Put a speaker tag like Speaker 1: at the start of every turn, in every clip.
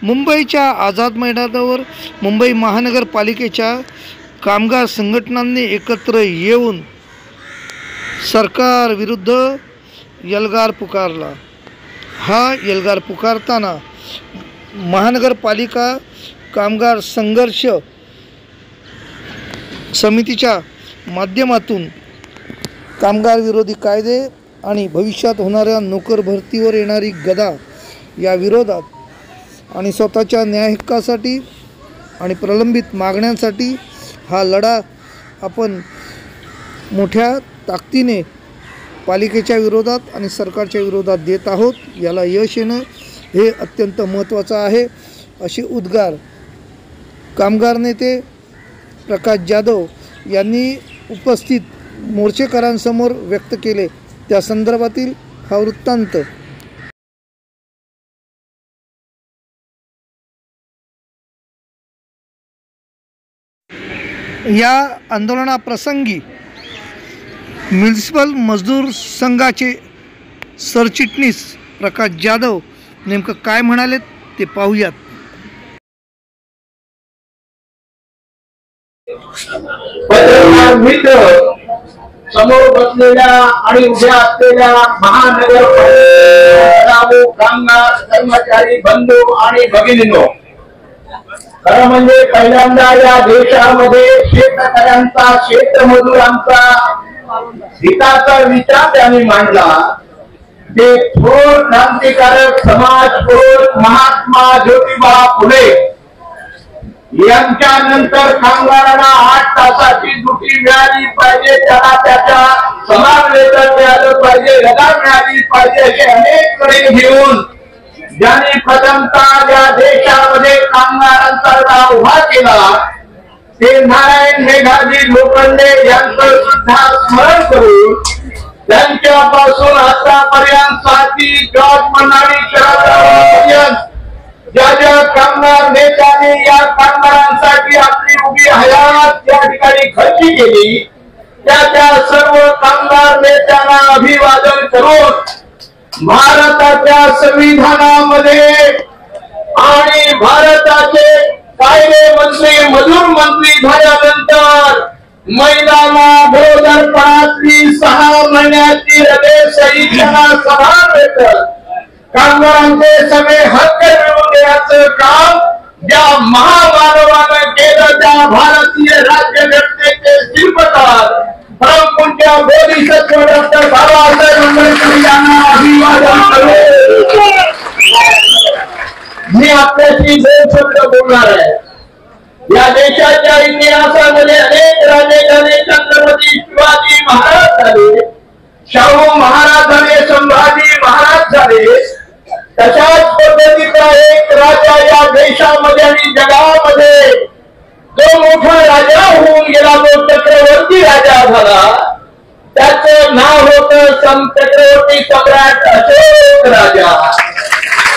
Speaker 1: मुंबईच्या आझाद मैदानावर मुंबई महानगरपालिकेच्या कामगार संघटनांनी एकत्र येऊन सरकार विरुद्ध एल्गार पुकारला। हा एल्गार पुकारताना महानगरपालिका कामगार संघर्ष समितीच्या माध्यमातून कामगार विरोधी कायदे आणि भविष्यात होणाऱ्या नोकर भरतीवर येणारी गदा या विरोधात आणि स्वतःच्या न्याय हक्कासाठी आणि प्रलंबित मागण्यांसाठी हा लढा आपण मोठ्या ताकदीने पालिकेच्या विरोधात आणि सरकारच्या विरोधात देत आहोत। याला यश येणं हे अत्यंत महत्त्वाचं आहे, असे उद्गार कामगार नेते प्रकाश जाधव यांनी उपस्थित मोर्चेकरांसमोर व्यक्त केले। त्या संदर्भातील हा वृत्तांत। या आंदोलनाप्रसंगी म्युनिसिपल मजदूर संघाचे सरचिटणीस प्रकाश जाधव नेमकं काय म्हणाले ते पाहूयात।
Speaker 2: मित्र समोर बसलेल्या आणि उभ्या असलेल्या महानगरपालिका कामगार कर्मचारी बंधू आणि भगिनींनो, खरं म्हणजे पहिल्यांदा या देशामध्ये शेतकऱ्यांचा शेतमजुरांचा हिताचा विचार त्यांनी मांडला। ते थोर क्रांतिकारक समाजपुरुष महात्मा ज्योतिबा फुले यांच्या नंतर कामगारांना 8 तासाची ड्युटी मिळाली पाहिजे, त्याला त्याच्या समान वेतन मिळालं पाहिजे, पगार मिळाली पाहिजे, असे अनेक कडे घेऊन ज्यांनी प्रथमतः या देशामध्ये कामगारांचा लढा उभा केला ते नारायण मेघाजी लोखंडे यांचं सुद्धा स्मरण करून त्यांच्यापासून आतापर्यंत साथी जॉर्ज मनाडी शरद ज्या कामगार नेत्यांनी या कामगारांसाठी आपली उभी हयात या ठिकाणी खर्ची केली त्या सर्व कामगार नेत्यांना अभिवादन करून भारताच्या संविधानामध्ये आणि भारताचे कायदे मंत्री मजूर मंत्री झाल्यानंतर महिलांना गरोदरपणातली 6 महिन्याची हृदयसहिष्णुता समान वेतन कामगारांचे सगळे हक्क मिळवून देण्याचं काम ज्या महामानवानं केलं त्या भारतीय राज्यघटनेचे शिल्पकार परमपूज्य बोधिसत्व डॉक्टर बाबासाहेब आंबेडकर यांना अभिवादन करतो। मी आपल्याशी 2 शब्द बोलणार आहे। या देशाच्या इतिहासामध्ये अनेक राजे झाले, छत्रपती शिवाजी महाराज झाले, शाहू महाराज झाले, संभाजी महाराज झाले, तशाच पद्धतीचा एक राजा या देशामध्ये आणि जगामध्ये जो मोठा राजा होऊन गेला तो चक्रवर्ती राजा झाला, त्याचं नाव होतं चक्रवर्ती सम्राट अशोक राजा।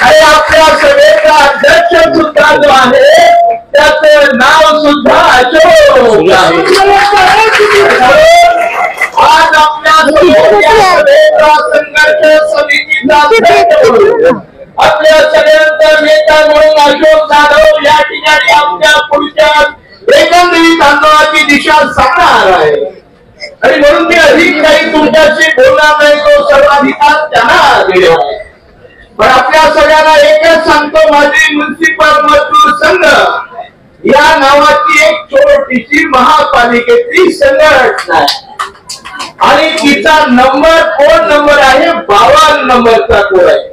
Speaker 2: आणि आपल्या सभेचा अध्यक्ष सुद्धा जो आहे त्याचं नाव सुद्धा अशोक आहे। आज आपल्या सभेचा संघर्ष समितीचा आपल्या सगळ्यांचा नेता म्हणून अशोक जाधव या ठिकाणी आपल्या पुढच्या एकंदरीत आंदोलनाची दिशा सांगणार आहे आणि म्हणून मी अधिक काही तुमच्याशी बोलणार नाही, तो सर्वाधिकार त्यांना दिला आहे। पण आपल्या सगळ्यांना एकच सांगतो, माझी म्युनिसिपल मजदूर संघ या नावाची एक छोटीशी महापालिकेची संघटना आहे आणि तिचा नंबर कोड नंबर आहे 52 नंबरचा कोड आहे।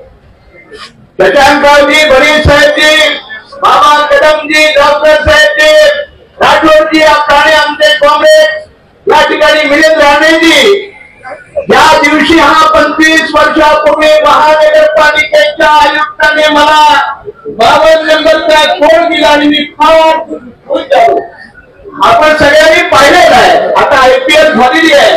Speaker 2: शशांकरावजी, बडे साहेबजी, बाबा कदमजी, डॉक्टर साहेबजी, राठोडजी, आपले आमचे कॉम्रेड या ठिकाणी मिलिंद राणेजी, या दिवशी हा 25 वर्षापूर्वी महानगरपालिकेच्या आयुक्ताने मला 52 नंबरचा कोड दिला आणि मी फार खुश झालो। आपण सगळ्यांनी पाहिलेलं आहे, आता IPL झालेली आहे,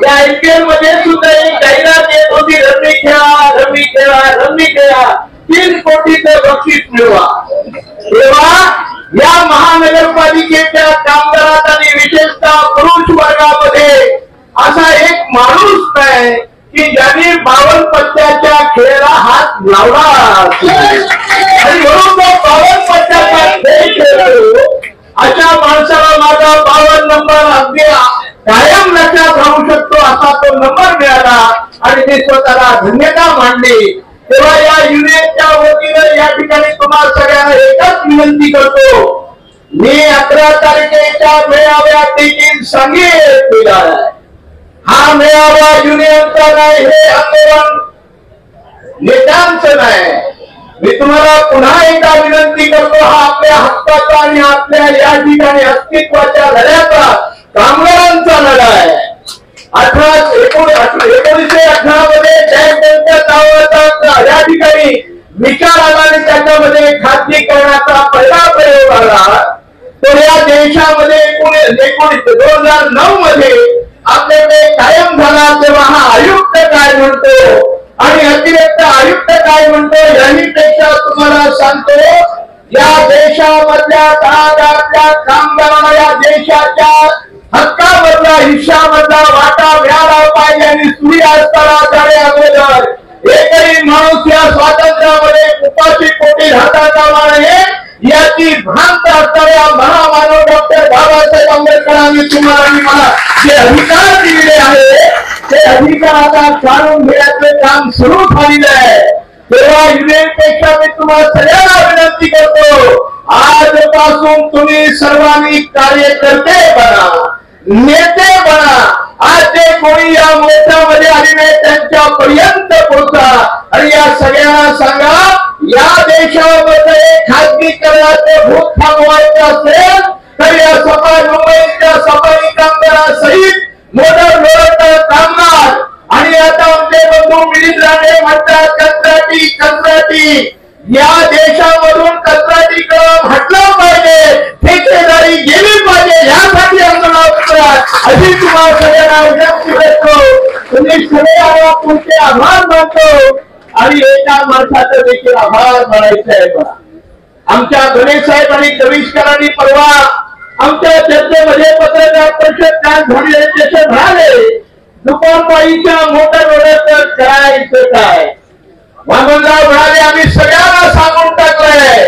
Speaker 2: या IPL मध्ये सुद्धा एक जाहिरात येत होती, रमी खेळा रमी खेळा रमी खेळा, 3 कोटीचं बक्षीस मिळवा। तेव्हा या महानगरपालिकेच्या कामगारात आणि विशेषतः पुरुष वर्गामध्ये असा एक माणूस नाही की ज्यांनी 52 पत्त्याच्या खेळाला हात लावला आणि म्हणून खेळतो अशा माणसाला माझा 52 नंबर अगदी कायम लक्षात राहू शकतो असा तो नंबर मिळाला आणि ते स्वतःला धन्यता मानली. तेव्हा या युनियनच्या वतीनं या ठिकाणी तुम्हाला सगळ्यांना एकच विनंती करतो, मी 11 तारखेच्या मेळाव्यात देखील सांगितलेला आहे, हा मेळावा युनियनचा नाही, हे आंदोलन नेत्यांचं नाही. मी तुम्हाला पुन्हा एकदा विनंती करतो, हा आपल्या हक्काचा आणि आपल्या या ठिकाणी अस्तित्वाच्या लढ्याचा कामगारांचा लढा आहे. 1918 मध्ये जयंतच्या नावाचा या ठिकाणी विचार आला आणि त्याच्यामध्ये खासगीकरणाचा पहिला प्रयोग आला. तर या देशामध्ये 2009 मध्ये आपल्याकडे कायम झाला. तेव्हा हा आयुक्त काय म्हणतो आणि अतिरिक्त आयुक्त काय म्हणतो याहीपेक्षा तुम्हाला सांगतो, या देशामधल्या कामगारांच्या कामगारांना या देशाच्या हक्कामधला हिश्शामधला वाटा मिळाला पाहिजे आणि सूर्यास्ताला जाणे अगोदर एकही माणूस या स्वातंत्र्यामध्ये उपाशी पोटी राहता कामा नये याची भ्रांत असणाऱ्या महामानव डॉक्टर बाबासाहेब आंबेडकरांनी तुम्हाला आणि मला जे अधिकार दिलेले आहे ते अधिकार आता काढून घेण्याचे काम सुरू झालेलं आहे. तेव्हा युनियनपेक्षा मी तुम्हाला सगळ्यांना विनंती करतो, आजपासून तुम्ही सर्वांनी कार्यकर्ते बना, नेते बना. आज जे कोणी या मोर्चामध्ये आलेले त्यांच्या पर्यंत पोहोचा आणि या सगळ्यांना सांगा, या देशामध्ये खासगीकरणाचे भूत थांबवायचे असेल तर या मुंबईच्या सफाई कामगारांसहित मोटर लोडर कामगार आणि आता आमचे बंधू मिलिंद राणे म्हणतात कंत्राटी या देशामधून कंत्राटीकरण हटलं पाहिजे, ठेकेदारी गेली पाहिजे, यासाठी आंदोलन करा अशी तुम्हाला सगळ्यांना विनंती करतो. तुम्ही सगळे तुमचे आभार मानतो आणि एका माणसाचं देखील आभार मानायचं आहे. बघा, आमच्या गणेश साहेब आणि कविष्करांनी परवा आमच्या चर्चेमध्ये पत्रकार परिषद झाले, दुपारपाळीच्या मोटर रोडर करायचं काय. वामनराव म्हणाले, आम्ही सगळ्यांना सांगून टाकलंय,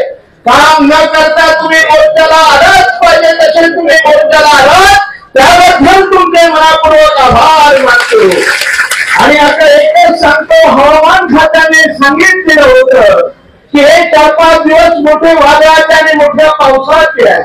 Speaker 2: काम न करता तुम्ही मोर्चाला आलाच पाहिजे, तसे तुम्ही मोर्चाला आलात त्याबद्दल तुमचे मनापूर्वक आभार मानतो. आणि आता एकच सांगतो, हवामान खात्याने सांगितलेलं होतं की हे 4-5 दिवस मोठे वादळाचे आणि मोठ्या पावसाचे आहे.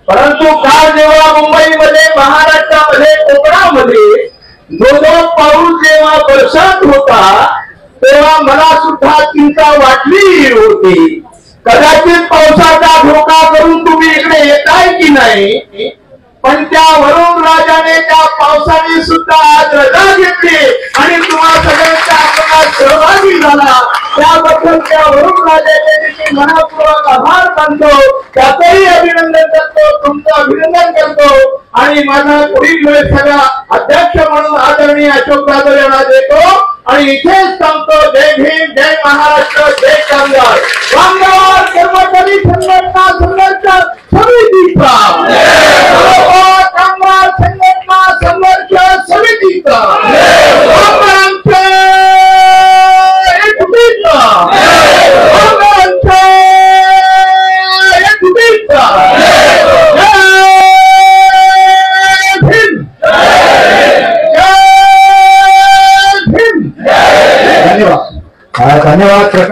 Speaker 2: परंतु काल जेव्हा मुंबईमध्ये, महाराष्ट्रामध्ये, कोकणामध्ये जोरदार पाऊस जेव्हा बरसत होता तेव्हा मला सुद्धा चिंता वाटली होती, कदाचित पावसाचा धोका करून तुम्ही इकडे येताय की नाही. पण त्या वरुण राजाने त्या पावसाने सुद्धा आज रजा घेतली आणि तुम्हाला सगळ्यांच्या आंदोलनात सहभागी झाला. त्याबद्दल त्या वरुण राजाचे देखील मनापूर्वक आभार मानतो, त्याचंही अभिनंदन करतो, तुमचं अभिनंदन करतो. आणि माझा पुढील वेळ सगळा अध्यक्ष म्हणून आदरणीय अशोक जाधव यांना देतो आणि इथेच सांगतो, जय भीम, जय महाराष्ट्र, जय कामगार. कामगार कर्मचारी संघटना समितीचा